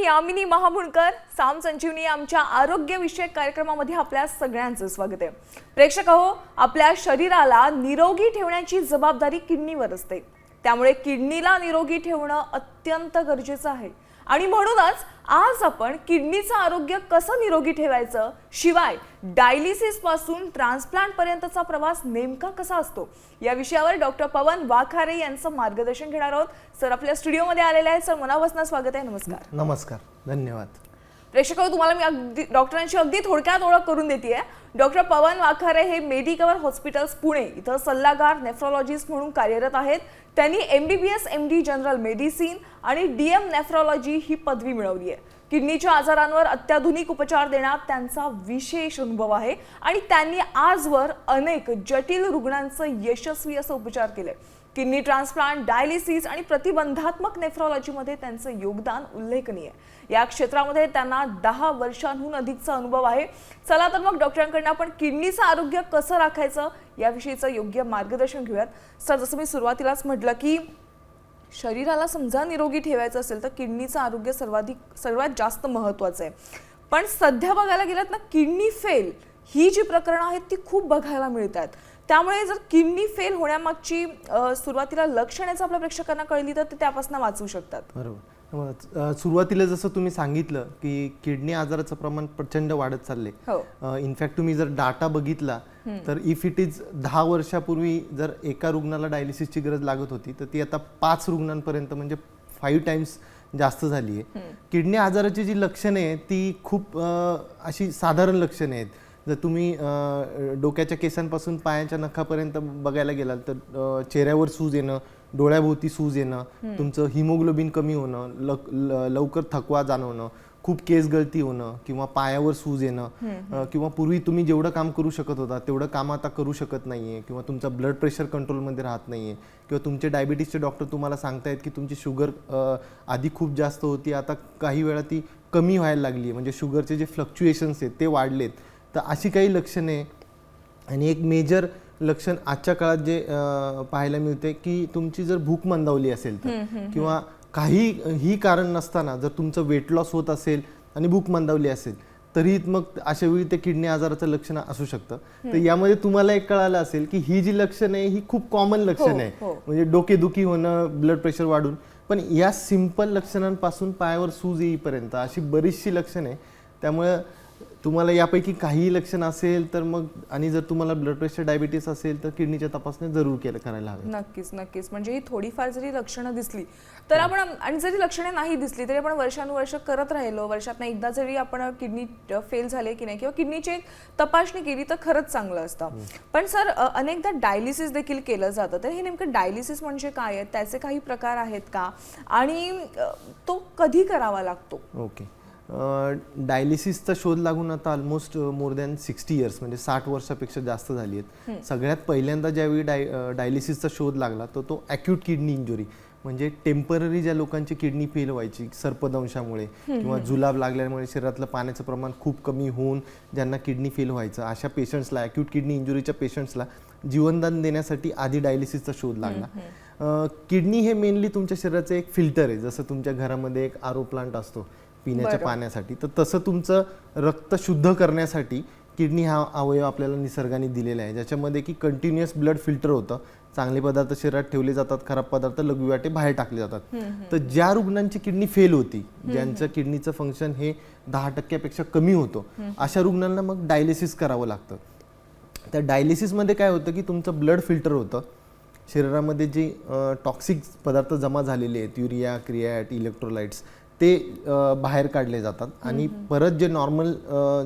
यामिनी महामुंडकर. साम संजीवनी आमच्या आरोग्यविषयक कार्यक्रमामध्ये आपल्या सगळ्यांचं स्वागत आहे. प्रेक्षक हो, आपल्या शरीराला निरोगी ठेवण्याची जबाबदारी किडनीवर असते. त्यामुळे किडनीला निरोगी ठेवणं अत्यंत गरजेचं आहे आणि म्हणूनच आज आपण किडनीचं आरोग्य कसं निरोगी ठेवायचं, शिवाय डायलिसिस पासून ट्रान्सप्लांट पर्यंतचा प्रवास नेमका कसा असतो या विषयावर डॉक्टर पवन वाखारे यांचं मार्गदर्शन घेणार आहोत. सर आपल्या स्टुडिओमध्ये आलेले आहेत. सर मनापासून स्वागत आहे. नमस्कार. नमस्कार, धन्यवाद. प्रेक्षक तुम्हाला मी डॉक्टरांची अगदी थोडक्यात ओळख करून देते. डॉक्टर पवन वाखारे हे मेडिकवर हॉस्पिटल्स पुणे इथं सल्लागार नेफ्रोलॉजिस्ट म्हणून कार्यरत आहेत. त्यांनी MBBS MD जनरल मेडिसिन आणि DM नेफ्रोलॉजी ही पदवी मिळवली आहे. किडनीच्या आजारांवर अत्याधुनिक उपचार देण्यात त्यांचा विशेष अनुभव आहे आणि त्यांनी आजवर अनेक जटिल रुग्णांचं यशस्वी असं उपचार केले. किडनी ट्रान्सप्लांट, डायलिसिस आणि प्रतिबंधात्मक नेफ्रोलॉजीमध्ये त्यांचं योगदान उल्लेखनीय. या क्षेत्रामध्ये त्यांना 10 वर्षांहून अधिकचा अनुभव आहे. चला तर मग डॉक्टरांकडून आपण किडनीचं आरोग्य कसं राखायचं याविषयीचं योग्य मार्गदर्शन घेऊयात. सर जसं मी सुरुवातीलाच म्हटलं की शरीराला समजा निरोगी ठेवायचं असेल तर किडनीचं आरोग्य सर्वात जास्त महत्त्वाचं आहे. पण सध्या बघायला गेलात ना, किडनी फेल ही जी प्रकरणं आहेत ती खूप बघायला मिळतात. त्यामुळे जर किडनी फेल होण्यामागची सुरुवातीला लक्षणेच आपल्या प्रेक्षकांना कळली तर ते त्यापासून वाचू शकतात. बरोबर. सुरुवातीला जसं तुम्ही सांगितलं की किडनी आजाराचं प्रमाण प्रचंड वाढत चालले. इनफॅक्ट तुम्ही जर डाटा बघितला तर इफ इट इज 10 वर्षापूर्वी जर एका रुग्णाला डायलिसिसची गरज लागत होती तर ती आता 5 रुग्णांपर्यंत म्हणजे 5 टाइम्स जास्त झाली आहे. किडनी आजाराची जी लक्षणे आहेत ती खूप अशी साधारण लक्षणे आहेत. जर तुम्ही डोक्याच्या केसांपासून पायाच्या नखापर्यंत बघायला गेलात तर चेहऱ्यावर सूज येणं, डोळ्याभोवती सूज येणं, तुमचं हिमोग्लोबिन कमी होणं, लवकर थकवा जाणवणं, खूप केस गळती होणं किंवा पायावर सूज येणं, किंवा पूर्वी तुम्ही जेवढं काम करू शकत होता तेवढं काम आता करू शकत नाहीये, किंवा तुमचा ब्लड प्रेशर कंट्रोलमध्ये राहत नाहीये, किंवा तुमचे डायबिटीसचे डॉक्टर तुम्हाला सांगतायत की तुमची शुगर आधी खूप जास्त होती, आता काही वेळा ती कमी व्हायला लागली, म्हणजे शुगरचे जे फ्लक्च्युएशन्स आहेत ते वाढलेत. तर अशी काही लक्षणे. आणि एक मेजर लक्षण आजच्या काळात जे पाहायला मिळते की तुमची जर भूक मंदावली असेल तर, किंवा काही कारण नसताना जर तुमचं वेट लॉस होत असेल आणि भूक मंदावली असेल तरी मग अशा वेळी ते किडनी आजाराचं लक्षण असू शकतं. तर यामध्ये तुम्हाला एक कळालं असेल की ही जी लक्षणं आहे ही खूप कॉमन लक्षण आहे, म्हणजे डोकेदुखी होणं, ब्लड प्रेशर वाढून. पण या सिंपल लक्षणांपासून पायावर सूज येईपर्यंत अशी बरीचशी लक्षणं आहे. त्यामुळे तुम्हाला यापैकी काही लक्षण असेल तर मग, आणि जर तुम्हाला ब्लड प्रेशर, डायबिटीस असेल तर किडनीच्या तपासणी जरूर करायला हवी. नक्कीच. म्हणजे ही थोडीफार जरी लक्षणं दिसली तर आपण, आणि जरी लक्षणे नाही दिसली तरी आपण वर्षानुवर्ष करत राहिलो, वर्षातनं एकदा जरी आपण किडनी फेल झाले की नाही किंवा किडनीची एक तपासणी केली तर खरंच चांगलं असतं. पण सर अनेकदा डायलिसिस देखील केलं जातं. तर हे नेमकं डायलिसिस म्हणजे काय आहे, त्याचे काही प्रकार आहेत का, आणि तो कधी करावा लागतो? ओके. डायलिसिसचा शोध लागून आता ऑलमोस्ट मोर दॅन 60 इयर्स, म्हणजे 60 वर्षापेक्षा जास्त झाली आहेत. सगळ्यात पहिल्यांदा ज्यावेळी डायलिसिसचा शोध लागला तो ॲक्यूट किडनी इंजुरी, म्हणजे टेम्पररी ज्या लोकांची किडनी फेल व्हायची सर्पदंशामुळे किंवा जुलाब लागल्यामुळे शरीरातलं पाण्याचं प्रमाण खूप कमी होऊन ज्यांना किडनी फेल व्हायचं, अशा पेशंट्सला, ॲक्यूट किडनी इंजुरीच्या पेशंट्सला जीवनदान देण्यासाठी आधी डायलिसिसचा शोध लागला. किडनी हे मेनली तुमच्या शरीराचं एक फिल्टर आहे. जसं तुमच्या घरामध्ये एक RO प्लांट असतो पिण्याच्या पाण्यासाठी, तर तसं तुमचं रक्त शुद्ध करण्यासाठी किडनी हा अवयव आपल्याला निसर्गाने दिलेला आहे, ज्याच्यामध्ये की कंटिन्युअस ब्लड फिल्टर होतं. चांगले पदार्थ शरीरात ठेवले जातात, खराब पदार्थ लघुवाटे बाहेर टाकले जातात. तर ज्या रुग्णांची किडनी फेल होती, ज्यांचं किडनीचं फंक्शन हे 10% कमी होतं, अशा रुग्णांना मग डायलिसिस करावं लागतं. त्या डायलिसिसमध्ये काय होतं की तुमचं ब्लड फिल्टर होतं, शरीरामध्ये जे टॉक्सिक पदार्थ जमा झालेले आहेत, युरिया, क्रिएट, इलेक्ट्रोलाइट्स, ते बाहेर काढले जातात आणि परत जे नॉर्मल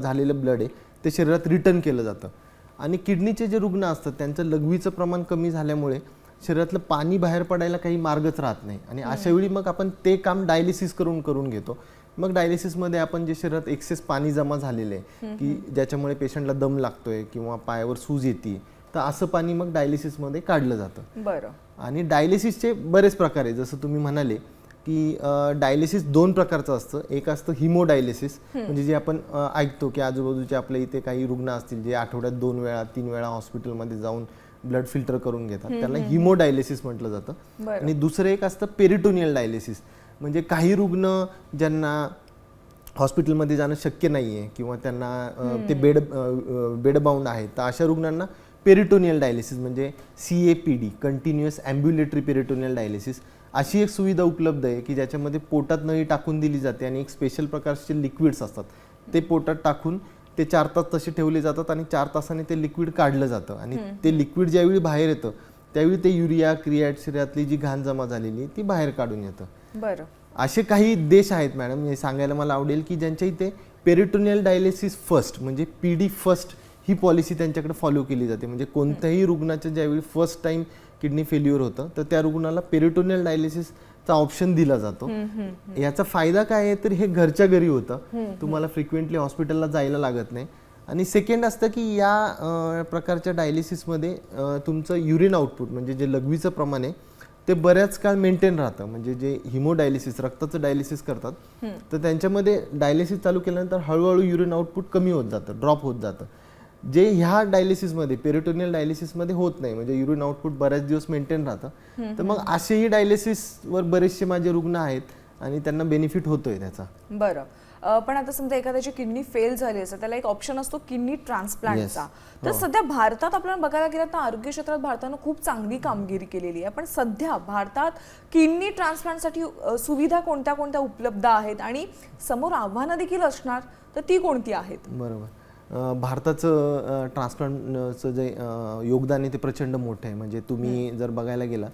झालेलं ब्लड आहे ते शरीरात रिटर्न केलं जातं. आणि किडनीचे जे रुग्ण असतात त्यांचं लघवीचं प्रमाण कमी झाल्यामुळे शरीरातलं पाणी बाहेर पडायला काही मार्गच राहत नाही, आणि अशा वेळी मग आपण ते काम डायलिसिस करून घेतो. मग डायलिसिसमध्ये आपण जे शरीरात एक्सेस पाणी जमा झालेलं आहे की ज्याच्यामुळे पेशंटला दम लागतोय किंवा पायावर सूज येते, तर असं पाणी मग डायलिसिसमध्ये काढलं जातं. बरं. आणि डायलिसिसचे बरेच प्रकार आहे. जसं तुम्ही म्हणाले की डायलिसिस 2 प्रकारचं असतं. एक असतं हिमोडायलिसिस, म्हणजे जे आपण ऐकतो की आजूबाजूचे आपल्या इथे काही रुग्ण असतील जे आठवड्यात 2 वेळा 3 वेळा हॉस्पिटलमध्ये जाऊन ब्लड फिल्टर करून घेतात, त्याला हिमोडायलिसिस म्हटलं जातं. आणि दुसरं एक असतं पेरिटोनियल डायलिसिस, म्हणजे काही रुग्ण ज्यांना हॉस्पिटलमध्ये जाणं शक्य नाही आहे किंवा त्यांना ते बेडबाउंड आहेत, तर अशा रुग्णांना पेरिटोनियल डायलिसिस म्हणजे CAPD कंटिन्युअस ॲम्ब्युलेटरी पेरिटोनियल डायलिसिस अशी एक सुविधा उपलब्ध आहे की ज्याच्यामध्ये पोटात नळी टाकून दिली जाते आणि एक स्पेशल प्रकारचे लिक्विड्स असतात, ते पोटात टाकून ते 4 तास तसे ठेवले जातात आणि 4 तासाने ते लिक्विड काढलं जातं आणि ते लिक्विड ज्यावेळी बाहेर येतं त्यावेळी ते युरिया क्रिएट शरीरातली जी घाण जमा झालेली ती बाहेर काढून येतं. बरं. असे काही देश आहेत मॅडम, हे सांगायला मला आवडेल की ज्यांच्या इथे पेरिटोनियल डायलिसिस फर्स्ट म्हणजे PD फर्स्ट ही पॉलिसी त्यांच्याकडे फॉलो केली जाते. म्हणजे कोणत्याही रुग्णाचं ज्यावेळी फर्स्ट टाइम किडनी फेल्युअर होतं तर त्या रुग्णाला पेरिटोनियल डायलिसिसचा ऑप्शन दिला जातो. याचा फायदा काय आहे तर हे घरच्या घरी होतं, तुम्हाला फ्रिक्वेंटली हॉस्पिटलला जायला लागत नाही. आणि सेकंड असतं की या प्रकारच्या डायलिसिसमध्ये तुमचं युरिन आउटपुट म्हणजे जे लघवीचं प्रमाण आहे ते बऱ्याच काळ मेंटेन राहतं. म्हणजे जे हिमोडायलिसिस रक्ताचं डायलिसिस करतात तर त्यांच्यामध्ये डायलिसिस चालू केल्यानंतर हळूहळू युरिन आउटपुट कमी होत जातं, ड्रॉप होत जातं, जे ह्या डायलिसिसमध्ये पेरिटोनियल डायलिसिसमध्ये होत नाही. म्हणजे युरिन आउटपुट बऱ्याच दिवस मेंटेन राहतं. तर मग असेही डायलिसिसवर बरेचसे माझे रुग्ण आहेत आणि त्यांना बेनिफिट होतोय त्याचा. बरं. पण आता समजा एखाद्याची किडनी फेल झाली असेल, त्याला एक ऑप्शन असतो किडनी ट्रान्सप्लांटचा. तर सध्या भारतात आपल्याला बघायला गेलं तर आरोग्य क्षेत्रात भारतानं खूप चांगली कामगिरी केलेली आहे. पण सध्या भारतात किडनी ट्रान्सप्लांटसाठी सुविधा कोणत्या कोणत्या उपलब्ध आहेत आणि समोर आव्हानं देखील असणार, तर ती कोणती आहेत? बरोबर. भारताचं ट्रान्सप्लांटचं जे योगदान आहे ते प्रचंड मोठं आहे. म्हणजे तुम्ही जर बघायला गेला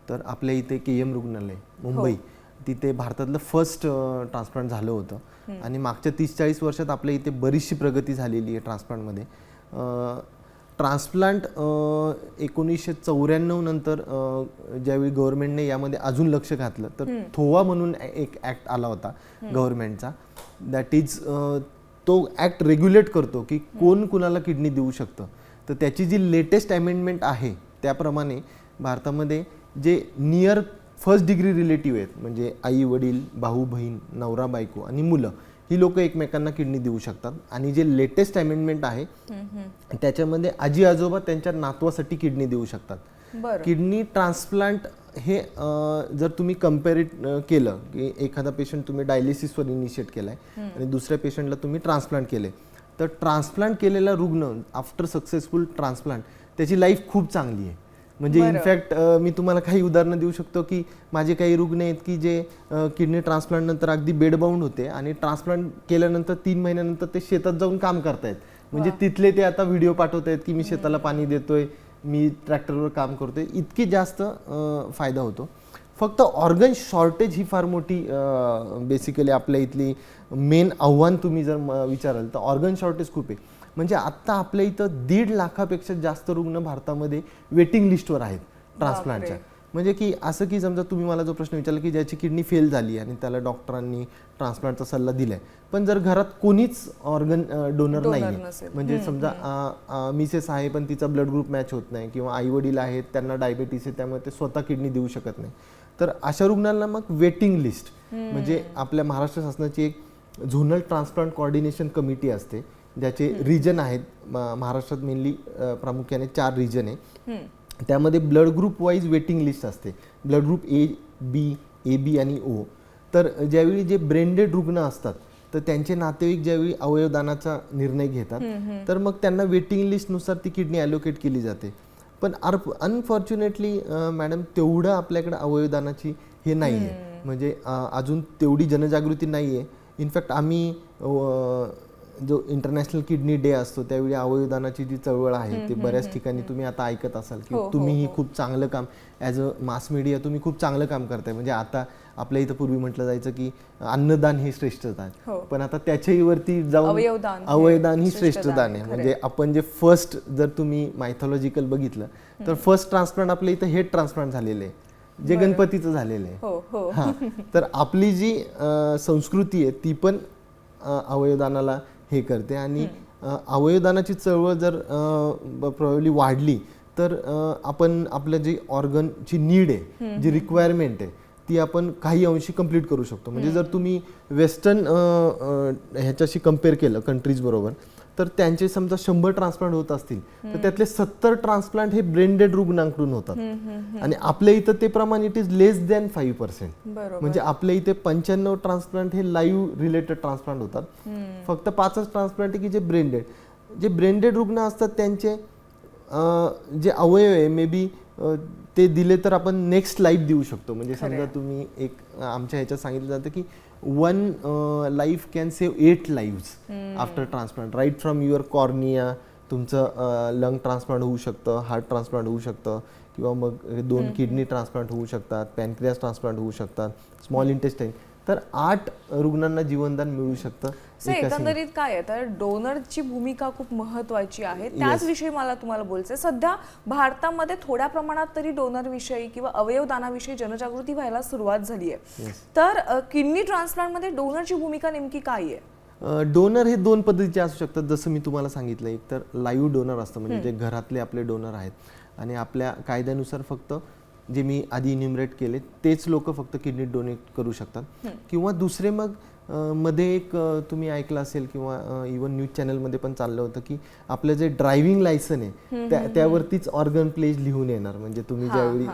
तर आपल्या इथे KM रुग्णालय मुंबई, तिथे भारतातलं फर्स्ट ट्रान्सप्लांट झालं होतं आणि मागच्या 30-40 वर्षात आपल्या इथे बरीचशी प्रगती झालेली आहे ट्रान्सप्लांटमध्ये. ट्रान्सप्लांट 1994 नंतर ज्यावेळी गव्हर्नमेंटने यामध्ये अजून लक्ष घातलं तर थोवा म्हणून एक ॲक्ट आला होता गव्हर्नमेंटचा. दॅट इज तो ॲक्ट रेग्युलेट करतो की कोण कुणाला किडनी देऊ शकतं. तर त्याची जी लेटेस्ट अमेंडमेंट आहे त्याप्रमाणे भारतामध्ये जे नियर फर्स्ट डिग्री रिलेटिव्ह आहेत म्हणजे आई वडील, भाऊ बहीण, नवरा बायको आणि मुलं, ही लोक एकमेकांना किडनी देऊ शकतात. आणि जे लेटेस्ट अमेंडमेंट आहे त्याच्यामध्ये आजी आजोबा त्यांच्या नातवासाठी किडनी देऊ शकतात. किडनी ट्रान्सप्लांट हे जर तुम्ही कम्पेअर केलं की एखादा पेशंट तुम्ही डायलिसिसवर इनिशिएट केलाय आणि दुसऱ्या पेशंटला तुम्ही ट्रान्सप्लांट केले, तर ट्रान्सप्लांट केलेला रुग्ण आफ्टर सक्सेसफुल ट्रान्सप्लांट त्याची लाईफ खूप चांगली आहे. म्हणजे इनफॅक्ट मी तुम्हाला काही उदाहरणं देऊ शकतो की माझे काही रुग्ण आहेत की जे किडनी ट्रान्सप्लांट नंतर अगदी बेडबाउंड होते आणि ट्रान्सप्लांट केल्यानंतर 3 महिन्यानंतर ते शेतात जाऊन काम करतायत. म्हणजे तिथले ते आता व्हिडिओ पाठवत आहेत की मी शेताला पाणी देतोय, मी ट्रॅक्टरवर काम करतोय, इतकी जास्त फायदा होतो. फक्त ऑर्गन शॉर्टेज ही फार मोठी बेसिकली आपल्या इथली मेन आव्हान तुम्ही जर विचाराल तर ऑर्गन शॉर्टेज खूप आहे. म्हणजे आत्ता आपल्या इथं 1.5 लाखापेक्षा जास्त रुग्ण भारतामध्ये वेटिंग लिस्टवर आहेत ट्रान्सप्लांटच्या. म्हणजे की असं की समजा तुम्ही मला जो प्रश्न विचारला की ज्याची किडनी फेल झाली आणि त्याला डॉक्टरांनी ट्रान्सप्लांटचा सल्ला दिलाय, पण जर घरात कोणीच ऑर्गन डोनर नाही, म्हणजे समजा मिसेस आहे पण तिचा ब्लड ग्रुप मॅच होत नाही किंवा आई वडील आहेत त्यांना डायबिटीस आहे त्यामुळे ते स्वतः किडनी देऊ शकत नाही, तर अशा रुग्णांना मग वेटिंग लिस्ट म्हणजे आपल्या महाराष्ट्र शासनाची एक झोनल ट्रान्सप्लांट कोऑर्डिनेशन कमिटी असते, ज्याचे रिजन आहेत. महाराष्ट्रात मेनली प्रामुख्याने 4 रिजन आहे. त्यामध्ये blood group wise waiting list असते, blood group A, B, AB आणि O. तर ज्यावेळी जे ब्रेनडेड रुग्ण असतात तर त्यांचे नातेवाईक ज्यावेळी अवयवदानाचा निर्णय घेतात तर मग त्यांना वेटिंग लिस्टनुसार ती किडनी ॲलोकेट केली जाते. पण अनफॉर्च्युनेटली मॅडम तेवढं आपल्याकडे अवयवदानाची हे नाही आहे, म्हणजे अजून तेवढी जनजागृती नाही आहे. इनफॅक्ट आम्ही जो इंटरनॅशनल किडनी डे असतो त्यावेळी अवयवदानाची जी चळवळ आहे ते बऱ्याच ठिकाणी तुम्ही आता ऐकत असाल की तुम्हीही खूप चांगलं काम ॲज अ मास मीडिया तुम्ही खूप चांगलं काम करताय. म्हणजे आता आपल्या इथं पूर्वी म्हटलं जायचं की अन्नदान हे श्रेष्ठदान, पण आता त्याच्याही वरती जाऊन अवयवदान ही श्रेष्ठदान आहे. म्हणजे आपण जे फर्स्ट जर तुम्ही मायथॉलॉजिकल बघितलं तर फर्स्ट ट्रान्सप्लांट आपल्या इथं हेड ट्रान्सप्लांट झालेलं आहे जे गणपतीचं झालेलं आहे. हा, तर आपली जी संस्कृती आहे ती पण अवयवदानाला हे करते आणि अवयवदानाची चळवळ जर प्रॉब्ली वाढली तर आपण आपल्या जी ऑर्गनची नीड आहे, जी रिक्वायरमेंट आहे ती आपण काही अंशी कंप्लीट करू शकतो. म्हणजे जर तुम्ही वेस्टर्न ह्याच्याशी कम्पेअर केलं कंट्रीज बरोबर, तर त्यांचे समजा 100 ट्रान्सप्लांट होत असतील तर त्यातले 70 ट्रान्सप्लांट हे ब्रेन डेड रुग्णांकडून होतात. आणि आपल्या इथं ते प्रमाण इट इज लेस दॅन 5%. म्हणजे आपल्या इथे 95 ट्रान्सप्लांट हे लाईव्ह रिलेटेड ट्रान्सप्लांट होतात. फक्त 5च ट्रान्सप्लांट की जे ब्रेन डेड. जे ब्रेन डेड रुग्ण असतात त्यांचे जे अवयव आहे मे बी ते दिले तर आपण नेक्स्ट लाईफ देऊ शकतो. म्हणजे समजा तुम्ही एक आमच्या ह्याच्यात सांगितलं जातं की 1 life can save 8 lives after transplant. Right from your cornea तुमचं लंग ट्रान्सप्लांट होऊ शकतं, हार्ट ट्रान्सप्लांट होऊ शकतं, किंवा मग 2 किडनी ट्रान्सप्लांट होऊ शकतात, पॅनक्रियास ट्रान्सप्लांट होऊ शकतात, स्मॉल इंटेस्टाईन. तर 8 रुग्णांना जीवनदान मिळू शकतं. एकंदरीत काय आहे तर डोनरची भूमिका खूप महत्वाची आहे. त्याचविषयी मला तुम्हाला बोलायचं. सध्या भारतामध्ये थोड्या प्रमाणात तरी डोनर विषयी किंवा अवयवदानाविषयी जनजागृती व्हायला सुरुवात झाली आहे. तर किडनी ट्रान्सप्लांटमध्ये डोनरची भूमिका नेमकी काय आहे? डोनर हे 2 पद्धतीचे असू शकतात. जसं मी तुम्हाला सांगितलं, एक तर लाईव्ह डोनर असतं म्हणजे जे घरातले आपले डोनर आहेत आणि आपल्या कायद्यानुसार फक्त जे मी आधी इन्युमरेट केले तेच लोक फक्त किडनी डोनेट करू शकतात. किंवा दुसरे मग मध्ये एक तुम्ही ऐकलं असेल किंवा इवन न्यूज चॅनलमध्ये पण चाललं होतं की आपलं जे ड्रायव्हिंग लायसन आहे त्यावरतीच ऑर्गन प्लेज लिहून येणार. म्हणजे तुम्ही ज्यावेळी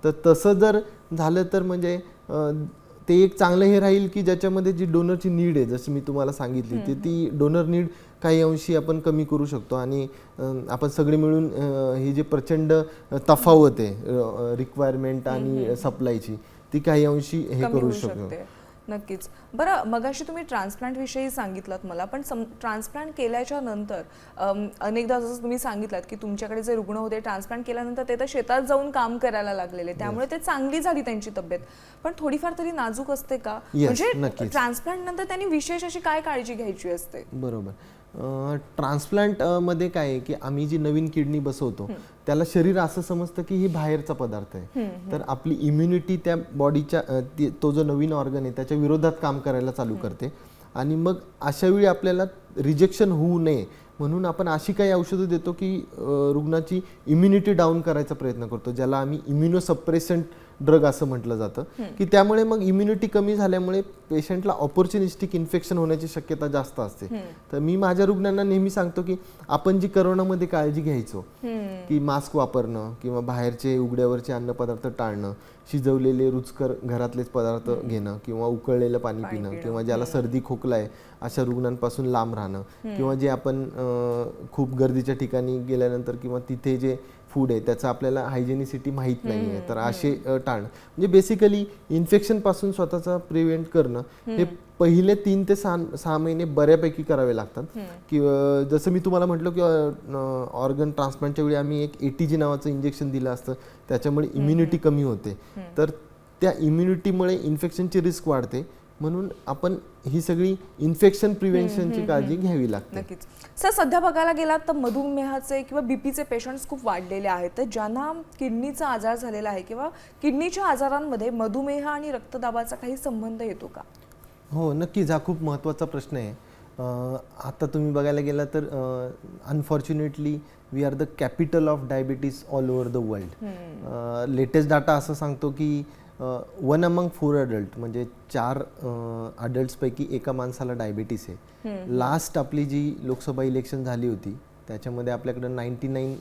तर तसं जर झालं तर म्हणजे ते एक चांगलं हे राहील की ज्याच्यामध्ये जी डोनरची नीड आहे जशी मी तुम्हाला सांगितली ती डोनर नीड काही अंशी आपण कमी करू शकतो. आणि आपण सगळे मिळून ही जी प्रचंड तफावत आहे रिक्वायरमेंट आणि सप्लायची ती काही अंशी हे करू शकतो. नक्कीच. बरं, मगाशी तुम्ही ट्रान्सप्लांट विषयी सांगितलं मला, पण ट्रान्सप्लांट केल्याच्या नंतर अनेकदा जसं तुम्ही सांगितलं की तुमच्याकडे जे रुग्ण होते ट्रान्सप्लांट केल्यानंतर ते तर शेतात जाऊन काम करायला लागलेले, त्यामुळे ते चांगली झाली त्यांची तब्येत, पण थोडीफार तरी नाजूक असते का? म्हणजे ट्रान्सप्लांट नंतर त्यांनी विशेष अशी काय काळजी घ्यायची असते? बरोबर. ट्रान्सप्लांट मध्ये काय आहे की आम्ही जी नवीन किडनी बसवतो त्याला शरीर असं समजतं की ही बाहेरचा पदार्थ आहे. तर आपली इम्युनिटी त्या बॉडीच्या तो जो नवीन ऑर्गन आहे त्याच्या विरोधात काम करायला चालू करते. आणि मग अशा वेळी आपल्याला रिजेक्शन होऊ नये म्हणून आपण अशी काही औषधं देतो की रुग्णाची इम्युनिटी डाऊन करायचा प्रयत्न करतो, ज्याला आम्ही इम्युनोसप्रेसंट ड्रग असं म्हटलं जातं. की त्यामुळे मग इम्युनिटी कमी झाल्यामुळे पेशंटला ऑपॉर्च्युनिस्टिक इन्फेक्शन होण्याची शक्यता जास्त असते. तर मी माझ्या रुग्णांना नेहमी सांगतो की आपण जी करोनामध्ये काळजी घ्यायचो की मास्क वापरणं किंवा बाहेरचे उघड्यावरचे अन्नपदार्थ टाळणं, शिजवलेले रुचकर घरातलेच पदार्थ घेणं किंवा उकळलेलं पाणी पिणं किंवा ज्याला सर्दी खोकला आहे अशा रुग्णांपासून लांब राहणं किंवा जे आपण खूप गर्दीच्या ठिकाणी गेल्यानंतर किंवा तिथे जे फूड आहे त्याचं आपल्याला हायजेनिसिटी माहीत नाही आहे तर असे टाळणं. म्हणजे बेसिकली इन्फेक्शनपासून स्वतःचा प्रिव्हेंट करणं हे पहिले 3 ते 6 महिने बऱ्यापैकी करावे लागतात. किंवा जसं मी तुम्हाला म्हटलं की ऑर्गन ट्रान्सप्लांटच्या वेळी आम्ही एक ATG नावाचं इंजेक्शन दिलं असतं, त्याच्यामुळे इम्युनिटी कमी होते. तर त्या इम्युनिटीमुळे इन्फेक्शनची रिस्क वाढते, म्हणून आपण ही सगळी इन्फेक्शन प्रिव्हेन्शनची काळजी घ्यावी लागते. नक्कीच. सर, सध्या बघायला गेलात तर मधुमेहाचे किंवा बीपीचे पेशंट्स खूप वाढलेले आहेत. तर ज्यांना किडनीचा आजार झालेला आहे किंवा किडनीच्या आजारांमध्ये मधुमेह आणि रक्तदाबाचा काही संबंध येतो का? हो, नक्कीच. हा खूप महत्त्वाचा प्रश्न आहे. आता तुम्ही बघायला गेला तर unfortunately we are the capital of diabetes all over the world. Latest data असं सांगतो की 1 अमंग 4 अडल्ट म्हणजे 4 अडल्ट्सपैकी एका माणसाला डायबिटीस आहे. लास्ट आपली जी लोकसभा इलेक्शन झाली होती त्याच्यामध्ये आपल्याकडे 99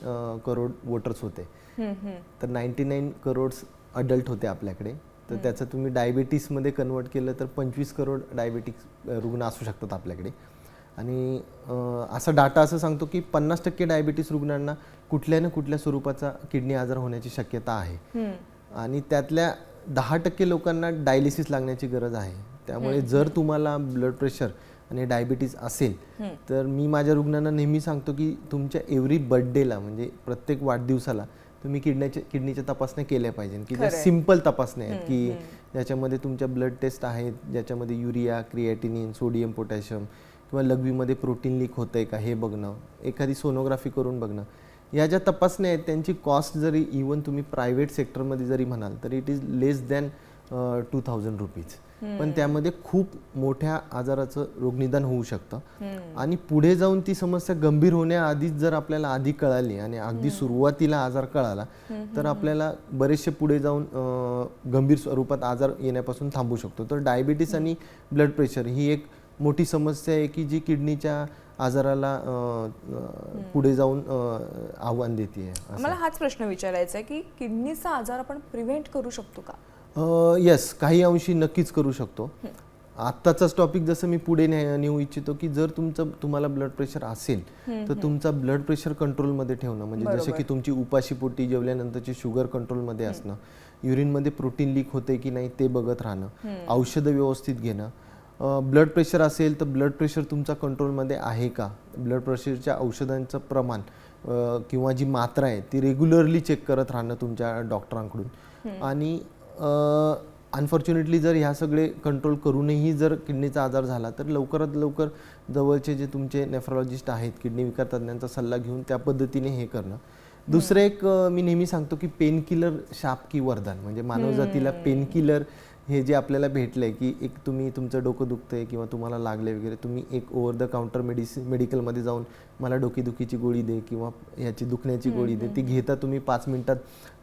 करोड वोटर्स होते. तर 99 करोड अडल्ट होते आपल्याकडे. तर त्याचं तुम्ही डायबिटीसमध्ये कन्वर्ट केलं तर 25 करोड डायबिटिक रुग्ण असू शकतात आपल्याकडे. आणि असा डाटा असं सांगतो की 50% डायबिटीस रुग्णांना कुठल्या ना कुठल्या स्वरूपाचा किडनी आजार होण्याची शक्यता आहे. आणि त्यातल्या 10% लोकांना डायलिसिस लागण्याची गरज आहे. त्यामुळे जर तुम्हाला ब्लड प्रेशर आणि डायबिटीज असेल तर मी माझ्या रुग्णांना नेहमी सांगतो की तुमच्या एव्हरी बर्थडेला म्हणजे प्रत्येक वाढदिवसाला तुम्ही किडनीच्या तपासण्या केल्या पाहिजे की ज्या सिंपल तपासण्या आहेत की ज्याच्यामध्ये तुमच्या ब्लड टेस्ट आहेत, ज्याच्यामध्ये युरिया, क्रिएटिनिन, सोडियम, पोटॅशियम किंवा लघवीमध्ये प्रोटीन लीक होतंय का हे बघणं, एखादी सोनोग्राफी करून बघणं. या ज्या तपासण्या आहेत त्यांची कॉस्ट जरी इवन तुम्ही प्रायव्हेट सेक्टरमध्ये जरी म्हणाल तर इट इज लेस दॅन ₹2000. पण त्यामध्ये खूप मोठ्या आजाराचं रोगनिदान होऊ शकतं आणि पुढे जाऊन ती समस्या गंभीर होण्याआधीच जर आपल्याला आधी कळाली आणि अगदी सुरुवातीला आजार कळाला तर आपल्याला बरेचसे पुढे जाऊन गंभीर स्वरूपात आजार येण्यापासून थांबू शकतो. तर डायबिटीस आणि ब्लड प्रेशर ही एक मोठी समस्या आहे की जी किडनीच्या आजाराला पुढे जाऊन आव्हान देते. मला हाच प्रश्न विचारायचा आहे की किडनीचा आजार आपण प्रिव्हेंट करू शकतो का? येस, काही अंशी नक्कीच करू शकतो. आत्ताचाच टॉपिक जसं मी पुढे नेऊ इच्छितो की जर तुम्हाला ब्लड प्रेशर असेल तर तुमचा ब्लड प्रेशर कंट्रोलमध्ये ठेवणं, म्हणजे जसं की तुमची उपाशी पोटी जेवल्यानंतरची शुगर कंट्रोलमध्ये असणं, युरिनमध्ये प्रोटीन लीक होते की नाही ते बघत राहणं, औषधं व्यवस्थित घेणं. ब्लड प्रेशर असेल तर ब्लड प्रेशर तुमचा कंट्रोलमध्ये आहे का, ब्लड प्रेशरच्या औषधांचं प्रमाण किंवा जी मात्रा आहे ती रेग्युलरली चेक करत राहणं तुमच्या डॉक्टरांकडून. आणि अनफॉर्च्युनेटली जर ह्या सगळे कंट्रोल करूनही जर किडनीचा आजार झाला तर लवकरात लवकर जवळचे जे तुमचे नेफ्रोलॉजिस्ट आहेत, किडनी विकार तज्ञांचा सल्ला घेऊन त्या पद्धतीने हे करणं. दुसरं एक मी नेहमी सांगतो की पेनकिलर शाप की वरदान, म्हणजे मानवजातीला पेनकिलर हे जे आपल्याला भेटलंय की एक तुम्ही तुमचं डोकं दुखतंय किंवा तुम्हाला लागले वगैरे, तुम्ही एक ओव्हर द काउंटर मेडिकलमध्ये जाऊन मला डोकेदुखीची गोळी दे किंवा ह्याची दुखण्याची गोळी दे, ती घेता तुम्ही 5 मिनिटात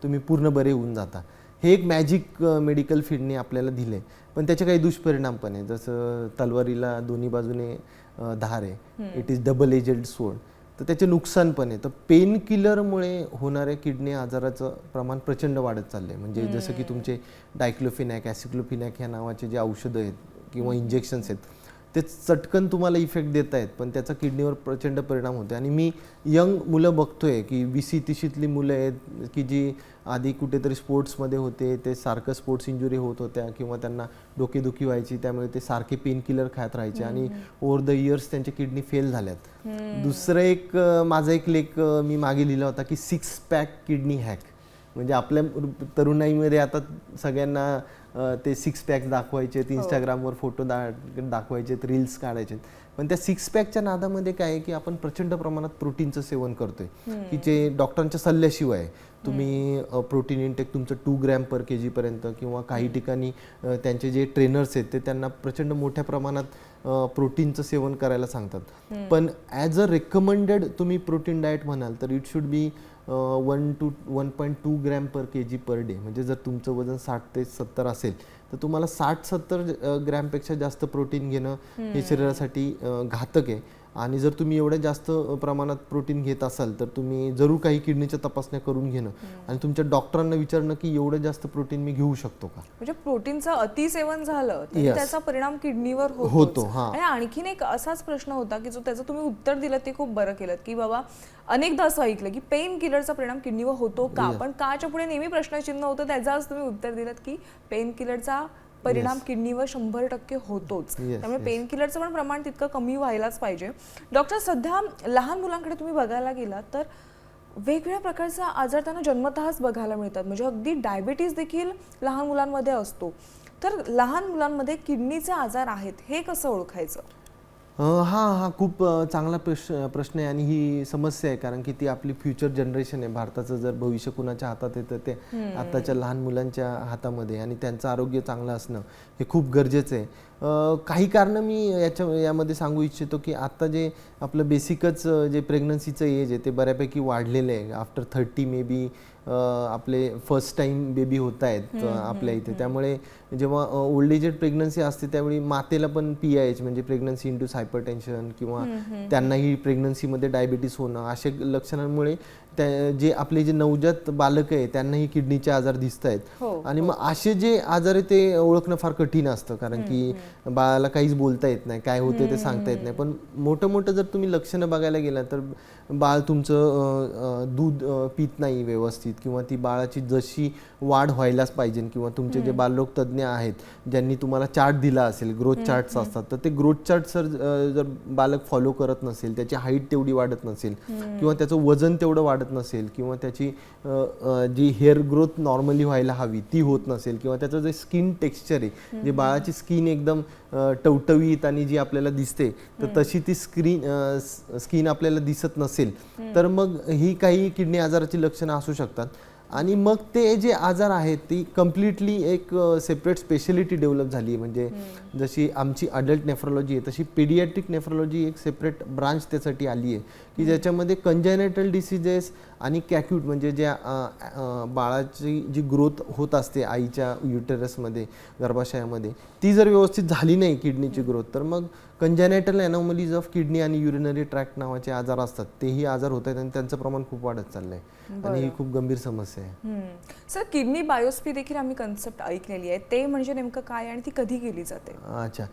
तुम्ही पूर्ण बरे होऊन जाता. हे एक मॅजिक मेडिकल फील्डने आपल्याला दिले, पण त्याचे काही दुष्परिणाम पण आहे. जसं तलवारीला दोन्ही बाजूने धार आहे, it is double aged sword, तर त्याचे नुकसान पण आहे. तर पेन किलरमुळे होणाऱ्या किडनी आजाराचं प्रमाण प्रचंड वाढत चाललंय. म्हणजे जसं की तुमचे डायक्लोफिनॅक, ॲसिक्लोफिनॅक ह्या नावाचे जे औषधं आहेत किंवा इंजेक्शन्स आहेत ते चटकन तुम्हाला इफेक्ट देत आहेत, पण त्याचा किडनीवर प्रचंड परिणाम होतो. आणि मी यंग मुलं बघतोय की 20-30ली मुलं आहेत की जी आधी कुठेतरी स्पोर्ट्समध्ये होते, ते सारखं स्पोर्ट्स इंजुरी होत होत्या किंवा त्यांना डोकेदुखी व्हायची, त्यामुळे ते सारखे पेन किलर खात राहायचे आणि ओव्हर द इयर्स त्यांच्या किडनी फेल झाल्यात. दुसरं एक माझा एक लेख मी मागे लिहिला होता की 6 पॅक किडनी हॅक, म्हणजे आपल्या तरुणाईमध्ये आता सगळ्यांना ते 6 पॅक्स दाखवायचे, इंस्टाग्रामवर फोटो दाखवायचे, रील्स काढायचे. पण त्या 6 पॅकच्या नादामध्ये काय आहे की आपण प्रचंड प्रमाणात प्रोटीनचं सेवन करतोय की जे डॉक्टरांच्या सल्ल्याशिवाय. तुम्ही प्रोटीन इंटेक तुमचं 2 ग्रॅम पर kg पर्यंत, किंवा काही ठिकाणी त्यांचे जे ट्रेनर्स आहेत ते त्यांना प्रचंड मोठ्या प्रमाणात प्रोटीनचं सेवन करायला सांगतात. पण ॲज अ रेकमेंडेड तुम्ही प्रोटीन डाएट म्हणाल तर it should be 1 to 1.2 gram per kg per day. म्हणजे जर तुमचं वजन 60 ते 70 असेल तर तुम्हाला 60-70 ग्रॅमपेक्षा जास्त प्रोटीन घेणं हे शरीरासाठी घातक आहे. आणि जर तुम्ही एवढ्या जास्त प्रमाणात प्रोटीन घेत असाल तर तुम्ही जरूर काही किडनीच्या तपासण्या करून घेणं आणि तुमच्या डॉक्टरांना विचारणं की एवढं जास्त प्रोटीन मी घेऊ शकतो का. म्हणजे प्रोटीनचं अतिसेवन झालं तर त्याचा परिणाम किडनीवर होतो. आणि आणखीन एक असाच प्रश्न होता की जो त्याचं तुम्ही उत्तर दिलं ते खूप बरं केलं की बाबा अनेकदा असं ऐकलं की पेन किलरचा परिणाम किडनीवर होतो का, पण काच्या पुढे नेहमी प्रश्नचिन्ह होतं, त्याचाच तुम्ही उत्तर दिलं की पेन किलरचा परिणाम किडनीवर 100% होतोच. त्यामुळे पेन किलरचं पण प्रमाण तितकं कमी व्हायलाच पाहिजे. डॉक्टर, सध्या लहान मुलांकडे तुम्ही बघायला गेलात तर वेगवेगळ्या प्रकारचा आजार त्यांना जन्मतःच बघायला मिळतात. म्हणजे अगदी डायबिटीज देखील लहान मुलांमध्ये असतो. तर लहान मुलांमध्ये किडनीचे आजार आहेत हे कसं ओळखायचं? हा खूप चांगला प्रश्न आहे आणि ही समस्या आहे, कारण की ती आपली फ्युचर जनरेशन आहे. भारताचं जर भविष्य कुणाच्या हातात येतं ते आताच्या लहान मुलांच्या हातामध्ये, आणि त्यांचं आरोग्य चांगलं असणं हे खूप गरजेचं आहे. काही कारणं मी यामध्ये सांगू इच्छितो की आता जे आपलं बेसिकच जे प्रेग्नन्सीचं एज आहे ते बऱ्यापैकी वाढलेलं आहे. आफ्टर 30 मे बी आपले फर्स्ट टाईम बेबी होत आहेत आपल्या इथे. त्यामुळे जेव्हा ओल्ड एजेड प्रेग्नन्सी असते त्यावेळी मातेला पण PIH म्हणजे प्रेग्नन्सी इंड्यूस हायपरटेन्शन किंवा त्यांनाही प्रेग्नन्सीमध्ये डायबिटीस होणं अशा लक्षणांमुळे जे आपले जे नवजात बालक आहे त्यांनाही किडनीचे आजार दिसत आहेत. आणि मग असे जे आजार आहे ते ओळखणं फार कठीण असतं, कारण की बाळाला काहीच बोलता येत नाही, काय होते ते सांगता येत नाही. पण मोठं जर तुम्ही लक्षणं बघायला गेला तर बाळ तुमचं दूध पित नाही व्यवस्थित, किंवा ती बाळाची जशी वाढ व्हायलाच पाहिजे, किंवा तुमचे जे बालरोग तज्ज्ञ आहेत ज्यांनी तुम्हाला चार्ट दिला असेल, ग्रोथ चार्ट्स असतात, तर ते ग्रोथ चार्ट जर बालक फॉलो करत नसेल, त्याची हाईट तेवढी वाढत नसेल किंवा त्याचं वजन तेवढं वाढत नसेल, किंवा त्याची जी हेअर ग्रोथ नॉर्मली व्हायला हवी ती होत नसेल, किंवा त्याचं जे स्किन टेक्स्चर आहे, जे बाळाची स्किन एकदम टवटवीत आणि जी आपल्याला दिसते तर तशी ती स्किन आपल्याला दिसत नसेल, तर मग ही काही किडनी आजाराची लक्षणं असू शकतात. आणि मग ते जे आजार आहेत ती कम्प्लिटली एक सेपरेट स्पेशलिटी डेव्हलप झाली आहे. म्हणजे जशी आमची अडल्ट नेफ्रोलॉजी आहे तशी पीडियाट्रिक नेफ्रोलॉजी एक सेपरेट ब्रांच त्यासाठी आली आहे की ज्याच्यामध्ये कंजेनेटल डिसीजेस आणि कॅक्यूट म्हणजे ज्या बाळाची जी ग्रोथ होत असते आईच्या युटेरसमध्ये गर्भाशयामध्ये ती जर व्यवस्थित झाली नाही किडनीची ग्रोथ तर मग कंजेनेटल एनॉमलीज ऑफ किडनी आणि युरिनरी ट्रॅक्ट नावाचे आजार असतात तेही आजार होत आहेत आणि त्यांचं प्रमाण खूप वाढत चाललंय आणि ही खूप गंभीर समस्या आहे. सर किडनी बायोप्सी देखील आम्ही कन्सेप्ट ऐकलेली आहे ते म्हणजे नेमकं काय आणि ती कधी केली जाते? अच्छा,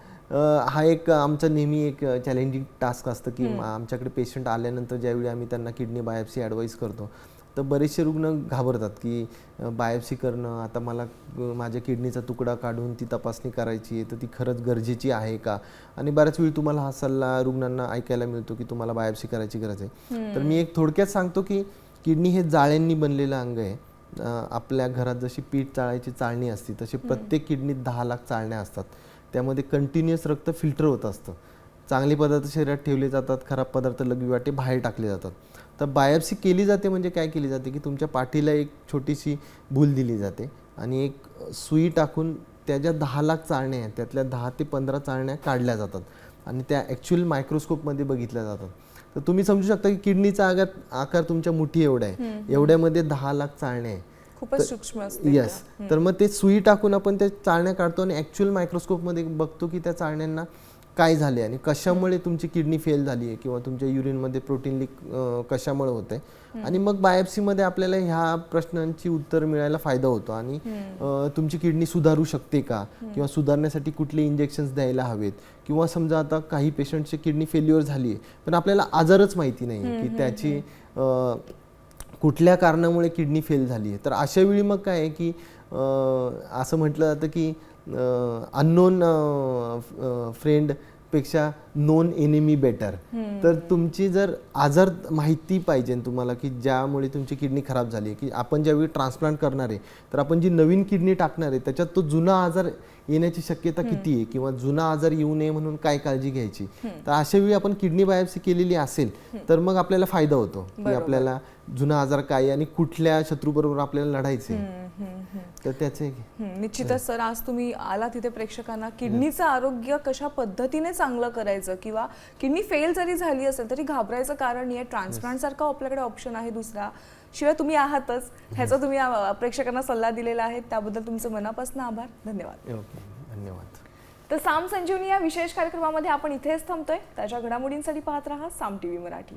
हा एक आमचा नेहमी एक चॅलेंजिंग टास्क असतं की आमच्याकडे पेशंट आल्यानंतर ज्यावेळी आम्ही त्यांना किडनी बायोप्सी ॲडवाईस करतो तर बरेचसे रुग्ण घाबरतात की बायोप्सी करणं आता मला माझ्या किडनीचा तुकडा काढून ती तपासणी करायची आहे तर ती खरंच गरजेची आहे का. आणि बऱ्याच वेळी तुम्हाला हा सल्ला रुग्णांना ऐकायला मिळतो की तुम्हाला बायोप्सी करायची गरज आहे. तर मी एक थोडक्यात सांगतो की किडनी हे जाळ्यांनी बनलेलं अंग आहे. आपल्या घरात जशी पीठ चाळायची चाळणी असते तशी प्रत्येक किडनीत 10 लाख चाळण्या असतात. त्यामध्ये कंटिन्युअस रक्त फिल्टर होत असतं. चांगले पदार्थ शरीरात ठेवले जातात, खराब पदार्थ लघवीवाटे बाहेर टाकले जातात. तर बायोप्सी केली जाते म्हणजे काय केली जाते की तुमच्या पाठीला एक छोटीशी भूल दिली जाते आणि एक सुई टाकून त्या ज्या 10 लाख चाळण्या आहेत त्यातल्या 10 ते 15 चाळण्या काढल्या जातात आणि त्या ॲक्च्युअल मायक्रोस्कोपमध्ये बघितल्या जातात. तर तुम्ही समजू शकता की किडनीचा आकार तुमच्या मुठी एवढा आहे, एवढ्यामध्ये 10 लाख चाळण्या आहे. खूपच सूक्ष्म असते. यस, तर मग ते सुई टाकून आपण त्या चाळण्या काढतो आणि ॲक्च्युअल मायक्रोस्कोपमध्ये बघतो की त्या चाळण्यांना काय झाले आणि कशामुळे तुमची किडनी फेल झाली आहे किंवा तुमच्या युरिनमध्ये प्रोटीन लीक कशामुळे होते. आणि मग बायोप्सीमध्ये आपल्याला ह्या प्रश्नांची उत्तर मिळायला फायदा होतो आणि तुमची किडनी सुधारू शकते का किंवा सुधारण्यासाठी कुठले इंजेक्शन्स द्यायला हवेत किंवा समजा आता काही पेशंटची किडनी फेल्युअर झाली आहे पण आपल्याला आजारच माहिती नाही की त्याची कुठल्या कारणामुळे किडनी फेल झाली आहे. तर अशा वेळी मग काय आहे की असं म्हटलं जातं की अननोन फ्रेंड पेक्षा नोन एनिमी बेटर. तर तुमची जर आजार माहिती पाहिजे तुम्हाला की ज्यामुळे तुमची किडनी खराब झाली आहे की आपण ज्यावेळी ट्रान्सप्लांट करणार आहे तर आपण जी नवीन किडनी टाकणार आहे त्याच्यात तो जुना आजार येण्याची शक्यता किती आहे किंवा जुना आजार येऊ नये म्हणून काय काळजी घ्यायची. तर अशा वेळी आपण किडनी बायोप्सी केलेली असेल तर मग आपल्याला फायदा होतो की आपल्याला जुना आजार काय आणि कुठल्या शत्रूबरोबर आपल्याला लढायचे. तर त्याचे निश्चितच सर आज तुम्ही आला तिथे प्रेक्षकांना किडनीचं आरोग्य कशा पद्धतीने चांगलं करायचं किंवा किडनी फेल जरी झाली असेल तरी घाबरायचं कारण नाही. ट्रान्सप्लांट सारखा आपल्याकडे ऑप्शन आहे दुसरा, शिवाय तुम्ही आहातच ह्याचा तुम्ही प्रेक्षकांना सल्ला दिलेला आहे त्याबद्दल तुमचं मनापासून आभार. धन्यवाद. धन्यवाद. तर साम संजीवनी या विशेष कार्यक्रमामध्ये आपण इथेच थांबतोय. त्याच्या घडामोडींसाठी पाहत राहा साम टीव्ही मराठी.